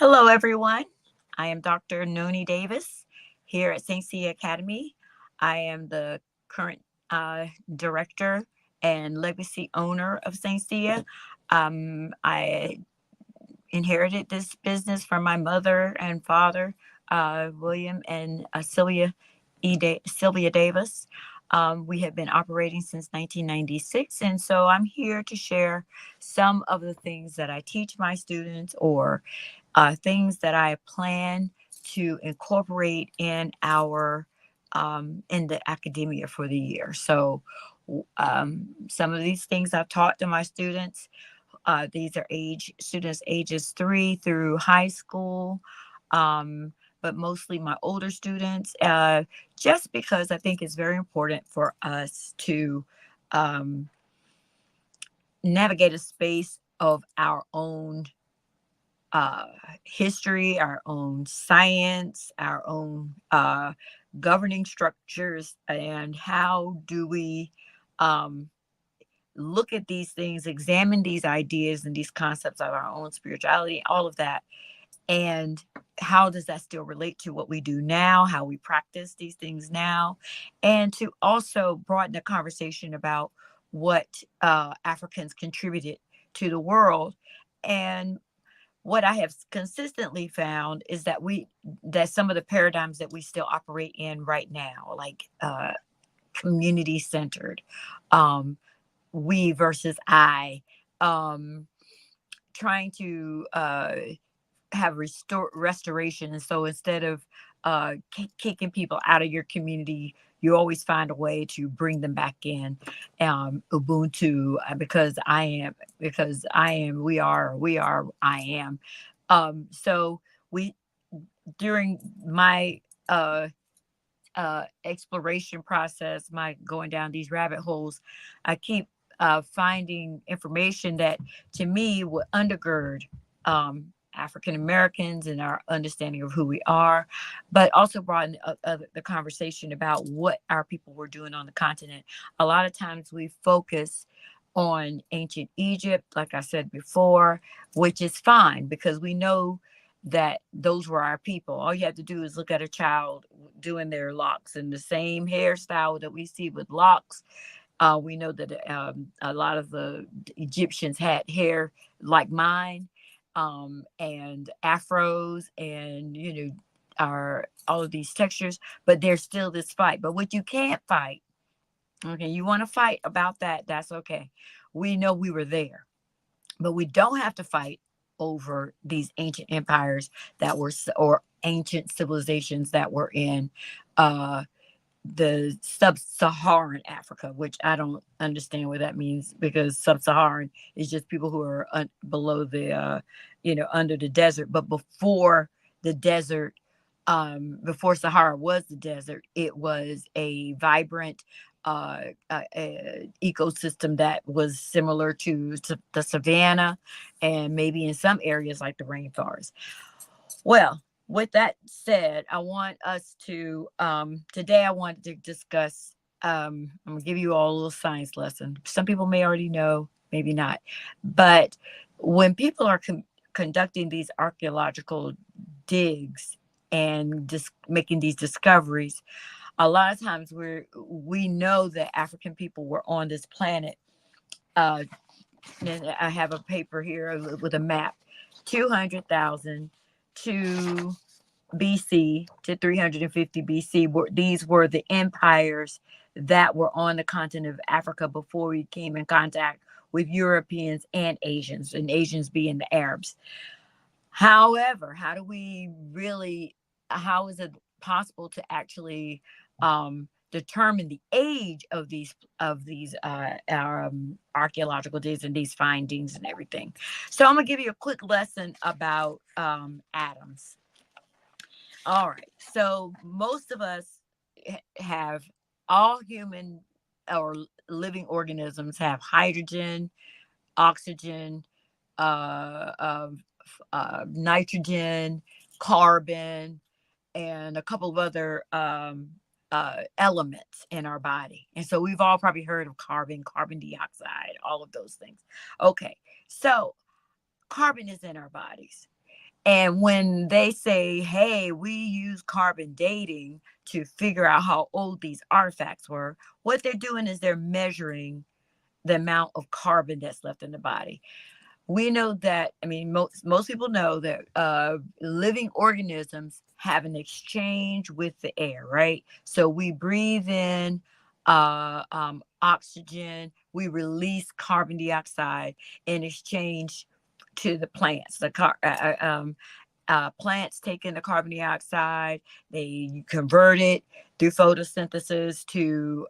Hello, everyone. I am Dr. Noni Davis here at St. Cia Academy. I am the current director and legacy owner of St. Cia. I inherited this business from my mother and father, William and Sylvia Davis. We have been operating since 1996, and so I'm here to share some of the things that I teach my students or things that I plan to incorporate in the academia for the year. So some of these things I've taught to my students. These are students ages 3 through high school, but mostly my older students. Just because I think it's very important for us to um, navigate a space of our own uh, history, our own science, our own governing structures, and how do we um, look at these things, examine these ideas and these concepts of our own spirituality, all of that. And how does that still relate to what we do now, how we practice these things now, and to also broaden the conversation about what Africans contributed to the world. And what I have consistently found is that some of the paradigms that we still operate in right now, like community centered, um, we versus I, um, trying to have restoration. And so instead of kicking people out of your community, you always find a way to bring them back in. Ubuntu, because I am, we are, I am. So we, during my exploration process, my going down these rabbit holes, I keep finding information that to me would undergird African Americans and our understanding of who we are, but also broaden the conversation about what our people were doing on the continent. A lot of times we focus on ancient Egypt, like I said before, which is fine because we know that those were our people. All you have to do is look at a child doing their locks and the same hairstyle that we see with locks. We know that a lot of the Egyptians had hair like mine, and afros, and are all of these textures. But there's still this fight. But what you can't fight, okay, you want to fight about that? That's okay. We know we were there, but we don't have to fight over these ancient empires or ancient civilizations that were in uh, the sub-Saharan Africa, which I don't understand what that means, because sub-Saharan is just people who are below the, under the desert. But before the desert, before Sahara was the desert, it was a vibrant ecosystem that was similar to the savannah, and maybe in some areas like the rainforest. Well, with that said, I want us to today I want to discuss. I'm gonna give you all a little science lesson. Some people may already know, maybe not, but when people are conducting these archaeological digs and just making these discoveries, a lot of times we know that African people were on this planet. Uh, and I have a paper here with a map, 200,000 to BC to 350 BC. These were the empires that were on the continent of Africa before we came in contact with Europeans and Asians being the Arabs. However, how is it possible to actually determine the age of these archaeological digs and these findings and everything? So I'm gonna give you a quick lesson about atoms. All right. So most of us have, all human or living organisms have hydrogen, oxygen, uh, uh, nitrogen, carbon, and a couple of other elements in our body. And so we've all probably heard of carbon dioxide, all of those things. Okay. So carbon is in our bodies. And when they say, hey, we use carbon dating to figure out how old these artifacts were, what they're doing is they're measuring the amount of carbon that's left in the body. We know that, I mean, most people know that living organisms have an exchange with the air, right? So we breathe in oxygen, we release carbon dioxide in exchange to the plants. Plants take in the carbon dioxide, they convert it through photosynthesis to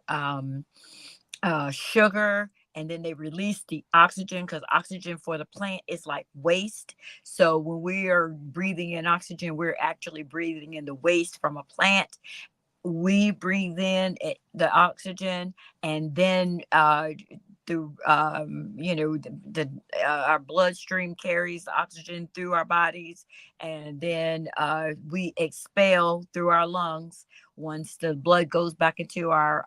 sugar, and then they release the oxygen, because oxygen for the plant is like waste. So when we are breathing in oxygen, we're actually breathing in the waste from a plant. We breathe in the oxygen, and then through our bloodstream carries the oxygen through our bodies, and then we expel through our lungs. Once the blood goes back into our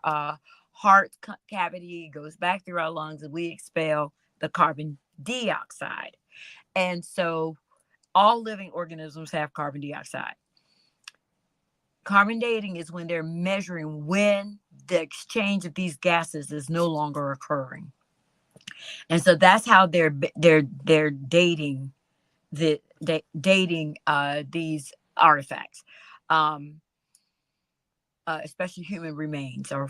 heart cavity, goes back through our lungs, and we expel the carbon dioxide. And so all living organisms have carbon dioxide. Carbon dating is when they're measuring when the exchange of these gases is no longer occurring. And so that's how they're dating these artifacts. Um, Especially human remains, or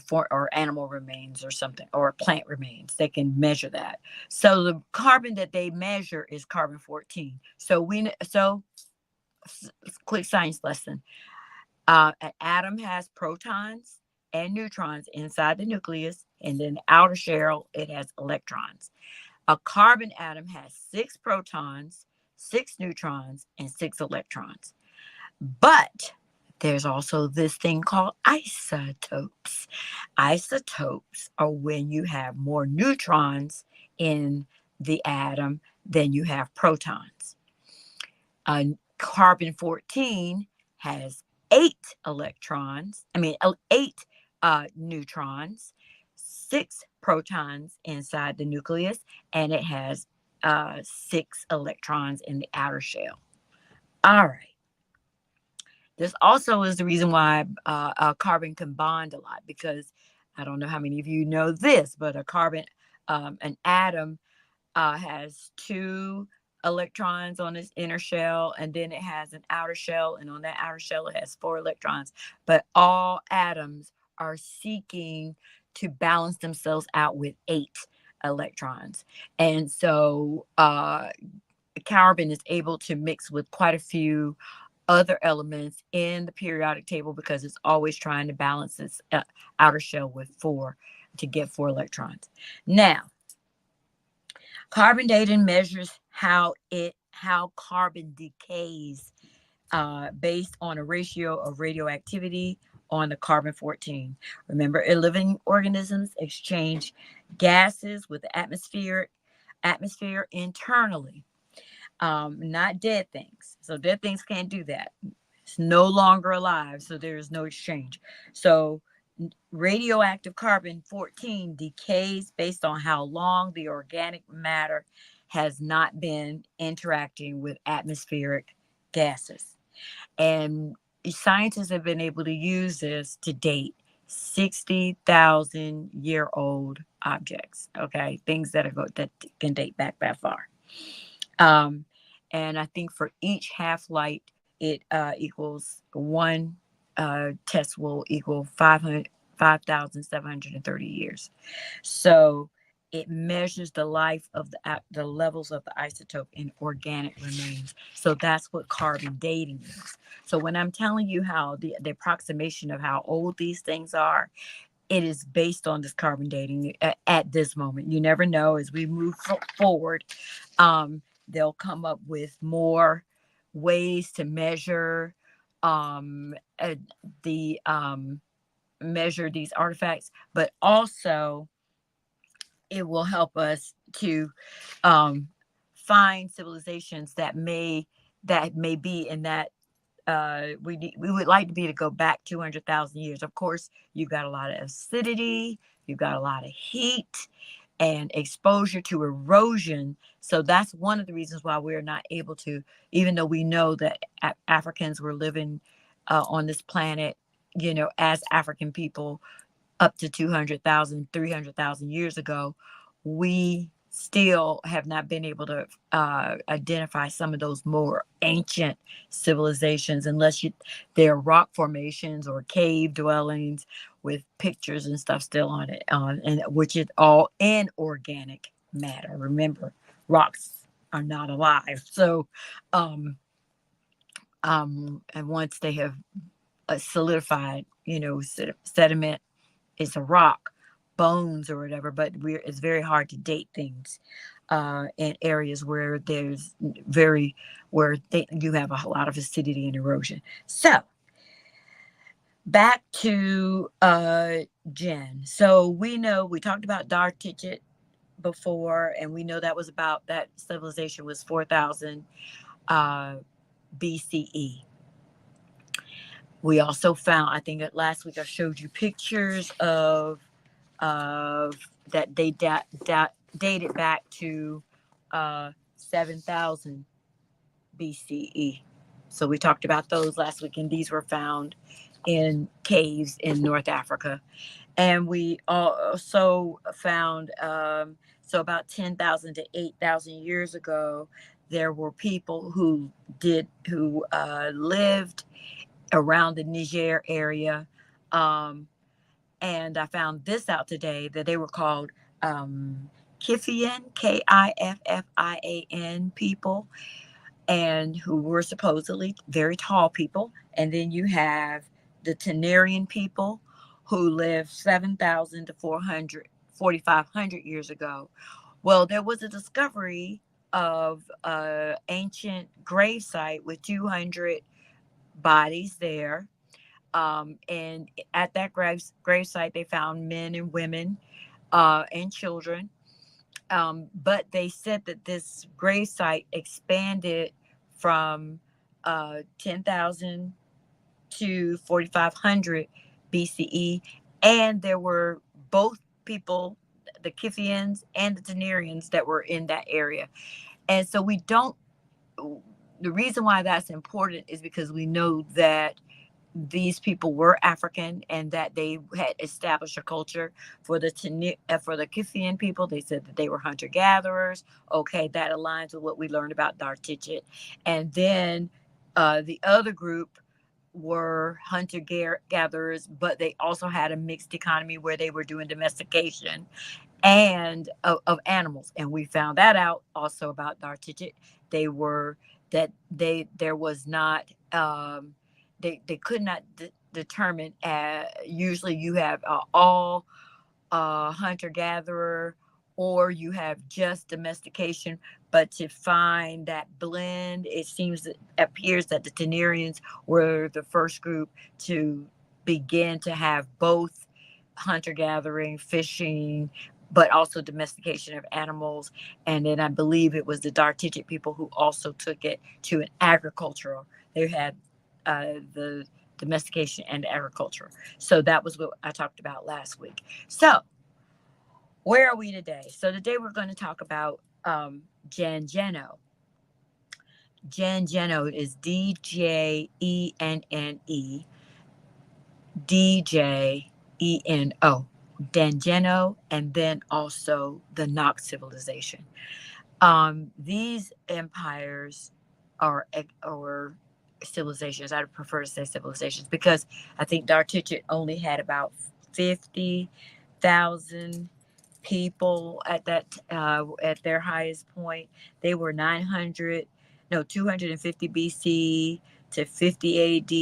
animal remains, or something, or plant remains. They can measure that. So the carbon that they measure is carbon 14. Quick science lesson. An atom has protons and neutrons inside the nucleus, and then the outer shell, it has electrons. A carbon atom has 6 protons, 6 neutrons, and 6 electrons. But there's also this thing called isotopes. Isotopes are when you have more neutrons in the atom than you have protons. Carbon 14 has 8 electrons, eight neutrons, 6 protons inside the nucleus, and it has 6 electrons in the outer shell. All right. This also is the reason why carbon can bond a lot, because I don't know how many of you know this, but an atom has 2 electrons on its inner shell, and then it has an outer shell, and on that outer shell it has 4 electrons. But all atoms are seeking to balance themselves out with 8 electrons. And so carbon is able to mix with quite a few other elements in the periodic table, because it's always trying to balance its outer shell with 4 to get 4 electrons. Now, carbon dating measures how carbon decays based on a ratio of radioactivity on the carbon 14. Remember, living organisms exchange gases with the atmosphere internally, not dead things. So dead things can't do that. It's no longer alive, so there is no exchange. So radioactive carbon 14 decays based on how long the organic matter has not been interacting with atmospheric gases. And scientists have been able to use this to date 60,000-year-old objects. Okay, things that can date back that far. And I think for each half light, it equals one test will equal 5,730 years. So it measures the life of the levels of the isotope in organic remains. So that's what carbon dating is. So when I'm telling you how the approximation of how old these things are, it is based on this carbon dating at this moment. You never know. As we move forward, they'll come up with more ways to measure the measure these artifacts, but also it will help us to find civilizations that may be in that. We would like to be to go back 200,000 years. Of course, you've got a lot of acidity, you've got a lot of heat. and exposure to erosion. So that's one of the reasons why we're not able to, even though we know that Africans were living on this planet, as African people up to 200,000, 300,000 years ago, we still have not been able to identify some of those more ancient civilizations unless they're rock formations or cave dwellings with pictures and stuff still on it, and which is all inorganic matter. Remember, rocks are not alive. So, and once they have solidified, sediment is a rock, bones or whatever, but it's very hard to date things in areas where you have a lot of acidity and erosion. So back to Jen. So we talked about Dartichet before, and we know that civilization was 4,000 uh, BCE. We also found, I think last week I showed you pictures of that they dated back to 7,000 BCE. So we talked about those last week, and these were found in caves in North Africa. And we also found, so about 10,000 to 8,000 years ago, there were people who lived around the Niger area. And I found this out today that they were called Kifian, Kiffian people, and who were supposedly very tall people. And then you have the Tenerian people who lived 7,000 to 4,500 years ago. Well, there was a discovery of an ancient grave site with 200 bodies there. And at that grave site, they found men and women and children. But they said that this grave site expanded from 10,000 to 4,500 BCE. And there were both people, the Kithians and the Tenerians, that were in that area. And so the reason why that's important is because we know that these people were African and that they had established a culture. For the Kithian people, they said that they were hunter gatherers. Okay, that aligns with what we learned about Dartichet. And then the other group were hunter gatherers, but they also had a mixed economy where they were doing domestication and of animals. And we found that out also about Dartichet. They were that they there was not they could not determine. Usually, you have all hunter gatherer, or you have just domestication. But to find that blend, it appears that the Tenerians were the first group to begin to have both hunter gathering, fishing, but also domestication of animals. And then I believe it was the Dartichet people who also took it to an agricultural. They had the domestication and agriculture. So that was what I talked about last week. So where are we today? So today we're going to talk about Janjeno. Janjeno is DJENNE, DJENO. Danjeno, and then also the Nox civilization. These empires or civilizations, I'd prefer to say civilizations, because I think Dartichet only had about 50,000 people at their highest point. They were 250 BC to 50 AD.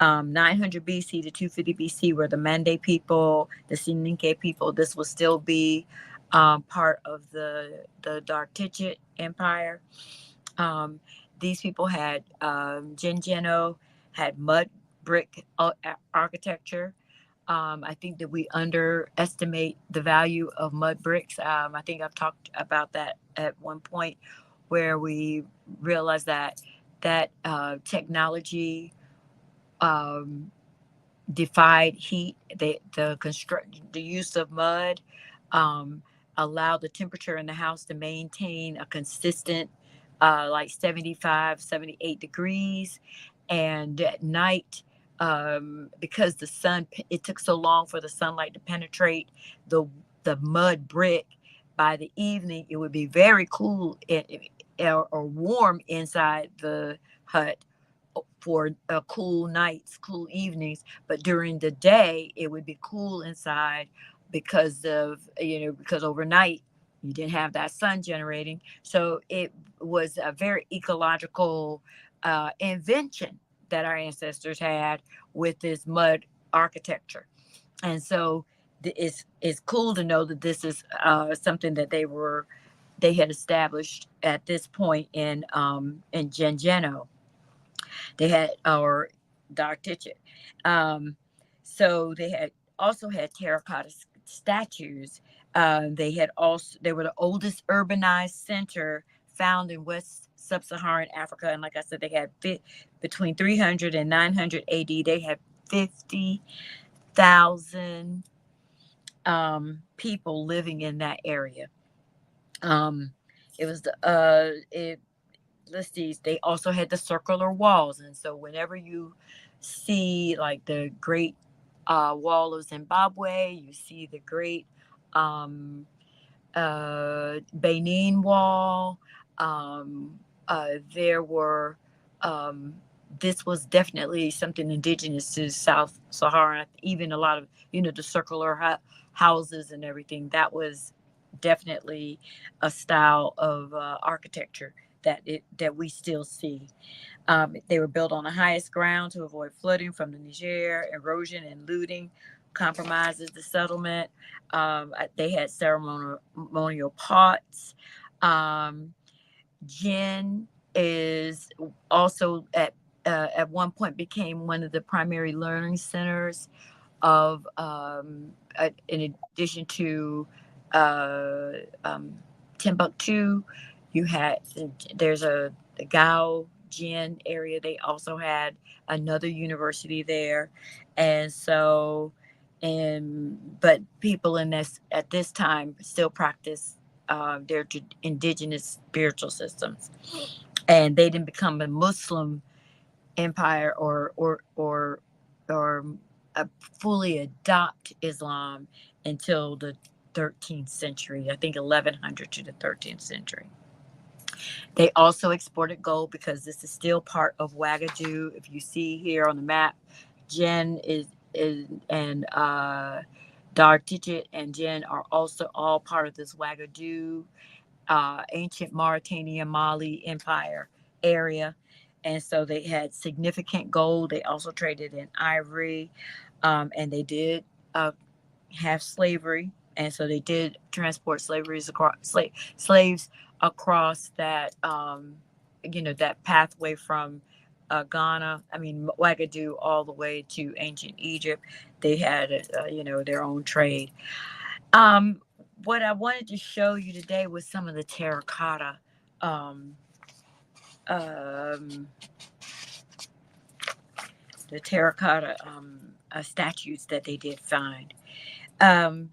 900 BC to 250 BC were the Mande people, the Sininke people. This will still be part of the Dartichet Empire. These people had Gengeno had mud brick architecture. I think that we underestimate the value of mud bricks. I think I've talked about that at one point, where we realized that technology defied heat. The use of mud allow the temperature in the house to maintain a consistent, like 75, 78 degrees. And at night, because the sun, it took so long for the sunlight to penetrate the mud brick. By the evening, it would be very cool, or warm inside the hut for cool nights, cool evenings. But during the day, it would be cool inside because of, because overnight you didn't have that sun generating. So it was a very ecological invention that our ancestors had with this mud architecture. And so it's cool to know that this is something that they had established at this point in Gengeno. They had, or dark Digit. Um, so they had also had terracotta statues. They were the oldest urbanized center found in West Sub-Saharan Africa, and like I said, they had between 300 and 900 AD. They had 50,000 people living in that area. Um, it was the it let's see, they also had the circular walls. And so whenever you see like the great wall of Zimbabwe, you see the great um, Benin wall. There were, um, this was definitely something indigenous to South Sahara. Even a lot of, the circular houses and everything. That was definitely a style of architecture that we still see. They were built on the highest ground to avoid flooding from the Niger. Erosion and looting compromises the settlement. They had ceremonial pots. Um, Gin is also at one point became one of the primary learning centers of, in addition to uh, um, Timbuktu. You had there's the Gao Jin area. They also had another university there, and so, and but people in this at this time still practice their indigenous spiritual systems, and they didn't become a Muslim empire or fully adopt Islam until the 13th century. I think 1100 to the 13th century. They also exported gold because this is still part of Wagadu. If you see here on the map, Jen is and Dar Tichet and Jen are also all part of this Wagadu ancient Mauritania Mali Empire area. And so they had significant gold. They also traded in ivory, and they did have slavery. And so they did transport slaves across that, that pathway from Ghana, I mean, Wagadu, all the way to ancient Egypt. They had, their own trade. Um, what I wanted to show you today was some of the terracotta um, um, statues that they did find. Um,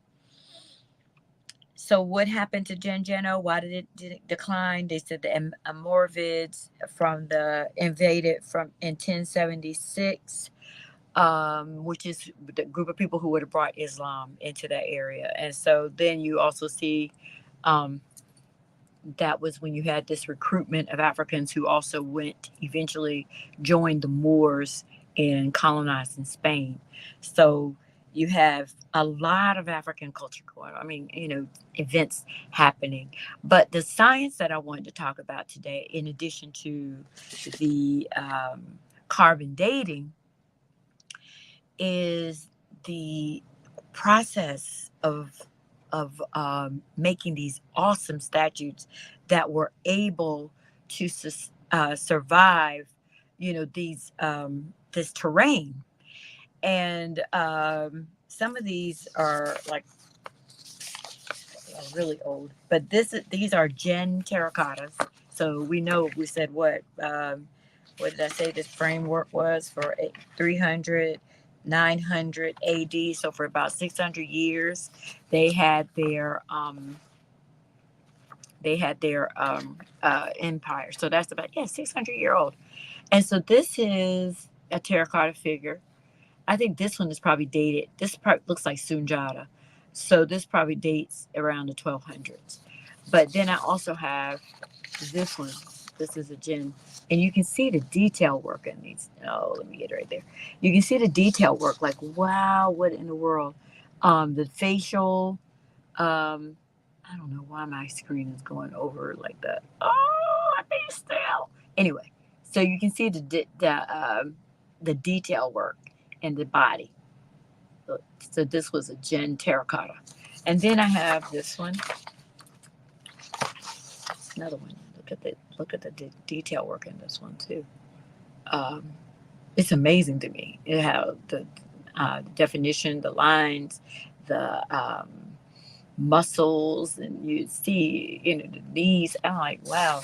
so what happened to Gengeno? Why did it decline? They said the Amorivids from the invaded from in 1076, which is the group of people who would have brought Islam into that area. And so then you also see um, that was when you had this recruitment of Africans who also went eventually joined the Moors in colonizing Spain. So you have a lot of African culture going on. I mean, events happening. But the science that I wanted to talk about today, in addition to the carbon dating, is the process of making these awesome statues that were able to survive, these this terrain. And some of these are like really old, but these are Gen terracottas. So we said what did I say this framework was for 300, 900 AD. So for about 600 years, they had their they had their empire. So that's about 600-year old. And so this is a terracotta figure. I think this one is probably dated. This part looks like Sunjata. So this probably dates around the 1200s. But then I also have this one. This is a gem. And you can see the detail work in these. Oh, let me get it right there. You can see the detail work. Like, wow, what in the world? The facial. I don't know why my screen is going over like that. Oh, I think still. Anyway, so you can see the detail work in the body. So this was a Gen terracotta, and then I have this one. Another one. Look at the detail work in this one too. Um, it's amazing to me. It had the definition, the lines, the muscles, and you see, the knees. I'm like, wow,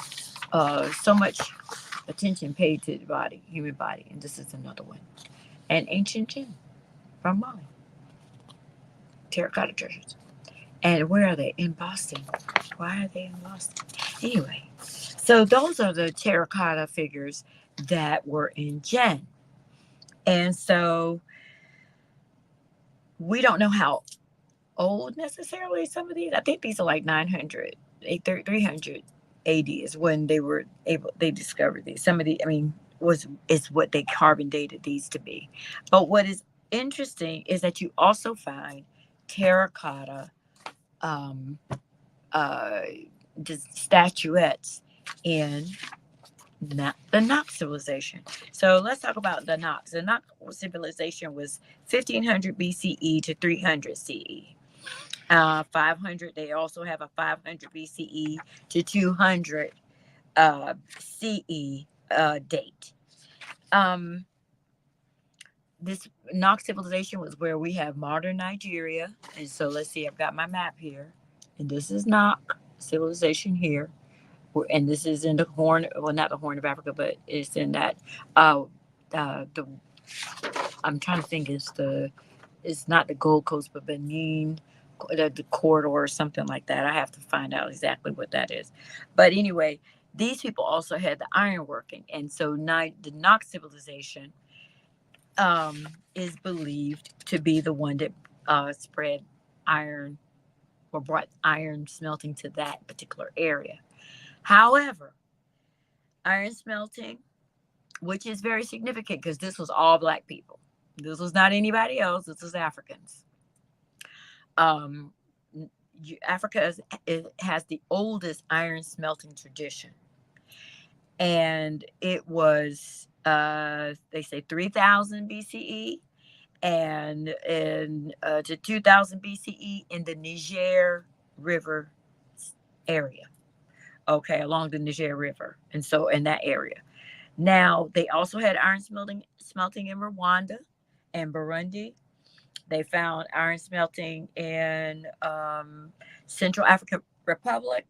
so much attention paid to the body, human body, and this is another one. An ancient gem from Mali, terracotta treasures. And where are they? In Boston. Why are they in Boston? Anyway, so those are the terracotta figures that were in Jen. And so we don't know how old necessarily some of these. I think these are like 900, 300 AD is when they discovered these. Some of the, I mean, is what they carbon dated these to be. But what is interesting is that you also find terracotta um, uh, statuettes in the Knox civilization. So let's talk about the Knox. The Knox civilization was 1500 BCE to 300 CE. 500, they also have a 500 BCE to 200 CE date. Um, this Knox civilization was where we have modern Nigeria. And so let's see, I've got my map here. And this is Knox civilization here. And this is in the Horn, well, not the Horn of Africa, but it's in that, the, I'm trying to think, it's not the Gold Coast, but Benin, the corridor or something like that. I have to find out exactly what that is. But anyway, these people also had the ironworking. And so the Knox civilization is believed to be the one that spread iron or brought iron smelting to that particular area. However, iron smelting, which is very significant because this was all black people. This was not anybody else. This was Africans. Um, Africa has the oldest iron smelting tradition. And it was, they say 3000 BCE and to 2000 BCE in the Niger River area. Okay, along the Niger River. And so in that area. Now, they also had iron smelting in Rwanda and Burundi. They found iron smelting in Central African Republic.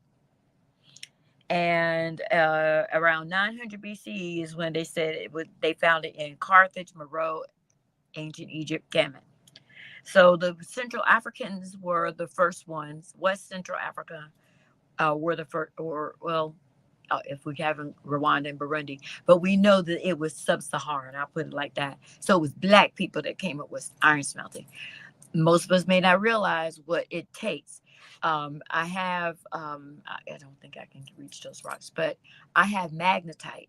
And around 900 BCE is when they said they found it in Carthage, Meroe, ancient Egypt, Kemet. So the Central Africans were the first ones. West Central Africa were the first, or well, if we haven't Rwanda and Burundi, but we know that it was sub-Saharan. I'll put it like that. So it was black people that came up with iron smelting. Most of us may not realize what it takes. I have, I don't think I can reach those rocks, but I have magnetite.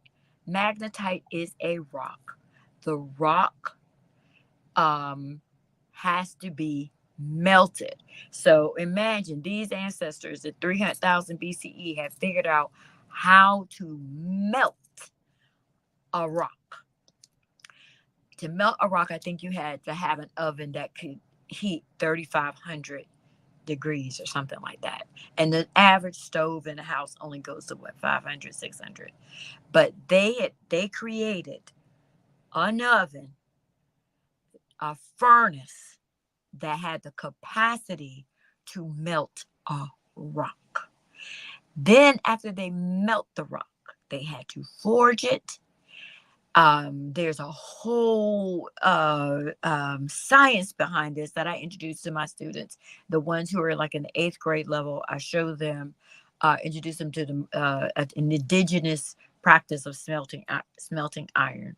Magnetite is a rock. The rock has to be melted. So imagine these ancestors at 300,000 BCE have figured out how to melt a rock. To melt a rock, I think you had to have an oven that could heat 3,500 degrees or something like that. And the average stove in a house only goes to what, 500, 600. But they created an oven, a furnace that had the capacity to melt a rock. Then after they melt the rock, they had to forge it. There's a whole science behind this that I introduce to my students. The ones who are like in the 8th grade level, I show them introduced them to an indigenous practice of smelting iron,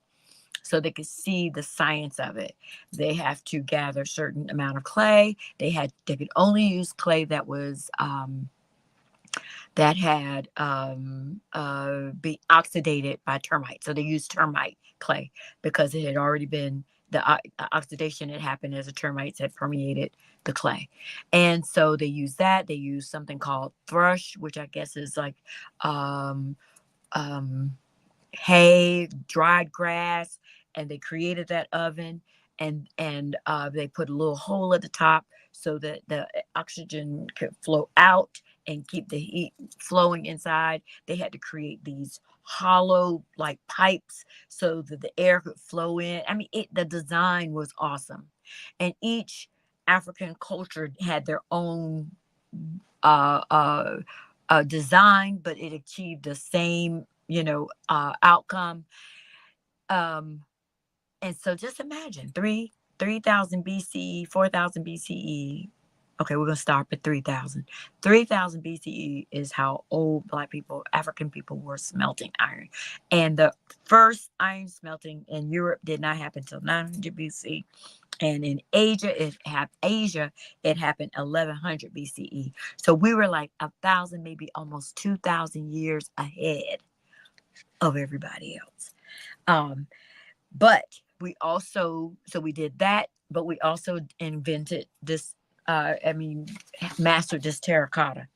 so they could see the science of it. They have to gather a certain amount of clay. They could only use clay that was that had be oxidated by termites. So they used termite clay because it had already been the oxidation had happened as the termites had permeated the clay. And so they use that. They use something called thrush, which I guess is like um, um, hay, dried grass, and they created that oven, and they put a little hole at the top so that the oxygen could flow out and keep the heat flowing inside. They had to create these hollow like pipes so that the air could flow in. I mean, the design was awesome, and each African culture had their own uh, uh, design, but it achieved the same, outcome. Um, and so just imagine 3,000 BCE, 4,000 BCE. Okay, we're gonna stop at 3,000. 3,000 BCE is how old Black people, African people, were smelting iron, and the first iron smelting in Europe did not happen until 900 BC. And in Asia, it happened 1100 BCE. So we were like 1,000, maybe almost 2,000 years ahead of everybody else. But we did that, but we also invented this, mastered this terracotta.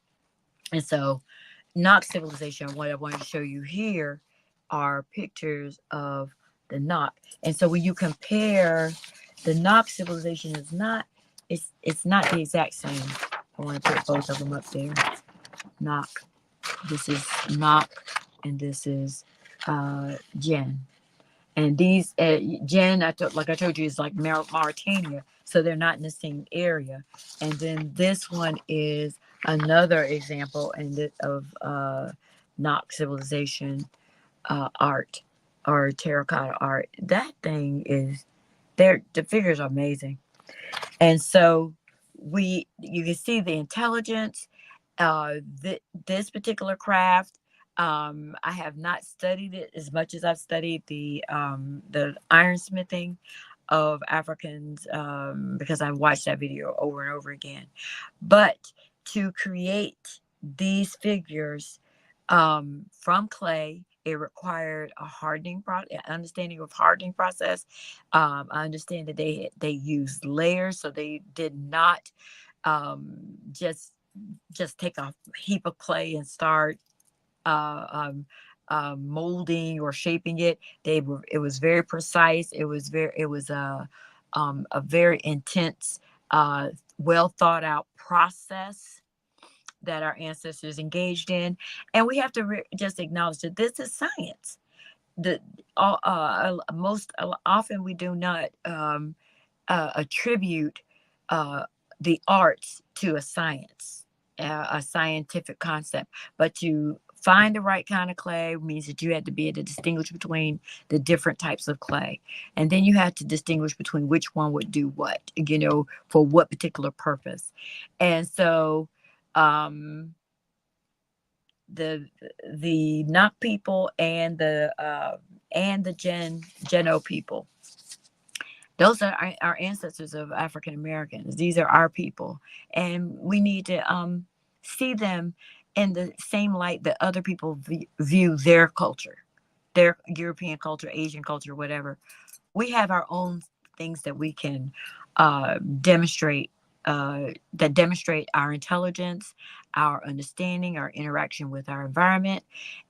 And so Knox civilization, what I want to show you here are pictures of the Knox. And so when you compare the Knox civilization, it's not the exact same. I want to put both of them up there. Knox. This is Knox, and this is Jen. And these Jen, like I told you, is like Mauritania, so they're not in the same area. And then this one is another example of Knox civilization art or terracotta art. That thing is there. The figures are amazing, and so you can see the intelligence. This particular craft, I have not studied it as much as I've studied the ironsmithing of Africans, because I've watched that video over and over again. But to create these figures from clay, it required a understanding of hardening process. I understand that they used layers, so they did not just take a heap of clay and start molding or shaping it. It was very precise. It was a very intense, well thought out process that our ancestors engaged in, and we have to just acknowledge that this is science. Most often we do not attribute the arts to a science, a scientific concept, but to find the right kind of clay means that you had to be able to distinguish between the different types of clay. And then you had to distinguish between which one would do what, for what particular purpose. And so the Nok people and the Geno people, those are our ancestors of African Americans. These are our people, and we need to see them in the same light that other people view their culture, their European culture, Asian culture, whatever. We have our own things that we can demonstrate, that demonstrate our intelligence, our understanding, our interaction with our environment,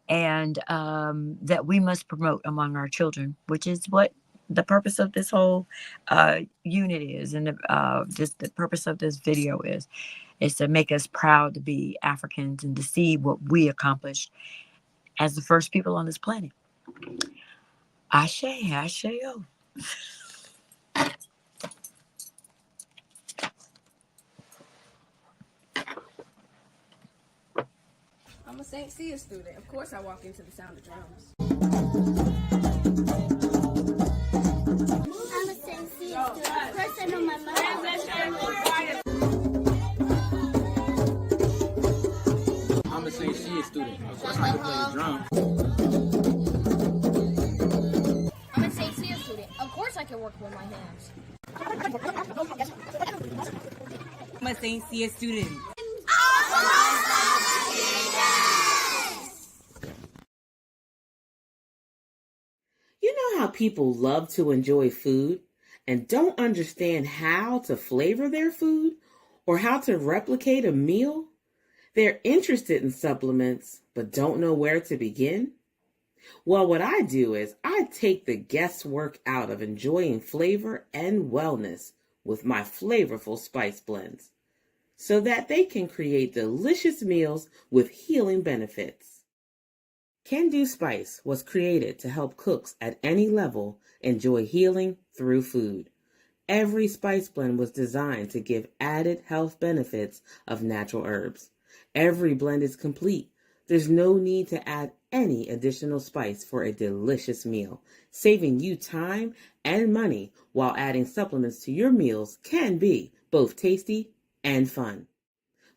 and that we must promote among our children, which is what the purpose of this whole unit is, and the purpose of this video is to make us proud to be Africans and to see what we accomplished as the first people on this planet. Ashe, Ashe-o. I'm a St. Cia student. Of course I walk into the sound of drums. I'm a St. Cia student. Of course I know my mother. I'm a St. with my hands. I'm a St. Cia student. You know how people love to enjoy food and don't understand how to flavor their food or how to replicate a meal? They're interested in supplements but don't know where to begin? Well, what I do is I take the guesswork out of enjoying flavor and wellness with my flavorful spice blends so that they can create delicious meals with healing benefits. Can Do Spice was created to help cooks at any level enjoy healing through food. Every spice blend was designed to give added health benefits of natural herbs. Every blend is complete. There's no need to add any additional spice for a delicious meal. Saving you time and money while adding supplements to your meals can be both tasty and fun.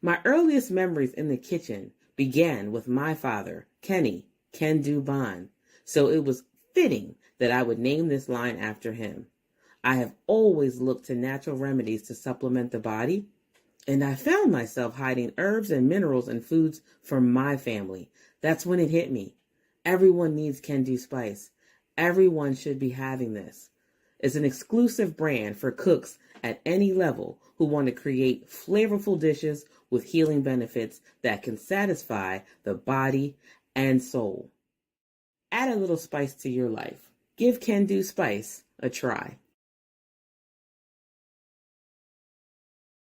My earliest memories in the kitchen began with my father, Kenny Can Do Bond, so it was fitting that I would name this line after him. I have always looked to natural remedies to supplement the body, and I found myself hiding herbs and minerals in foods for my family. That's when it hit me. Everyone needs Can Do Spice. Everyone should be having this. It's an exclusive brand for cooks at any level who want to create flavorful dishes with healing benefits that can satisfy the body and soul. Add a little spice to your life. Give Can Do Spice a try.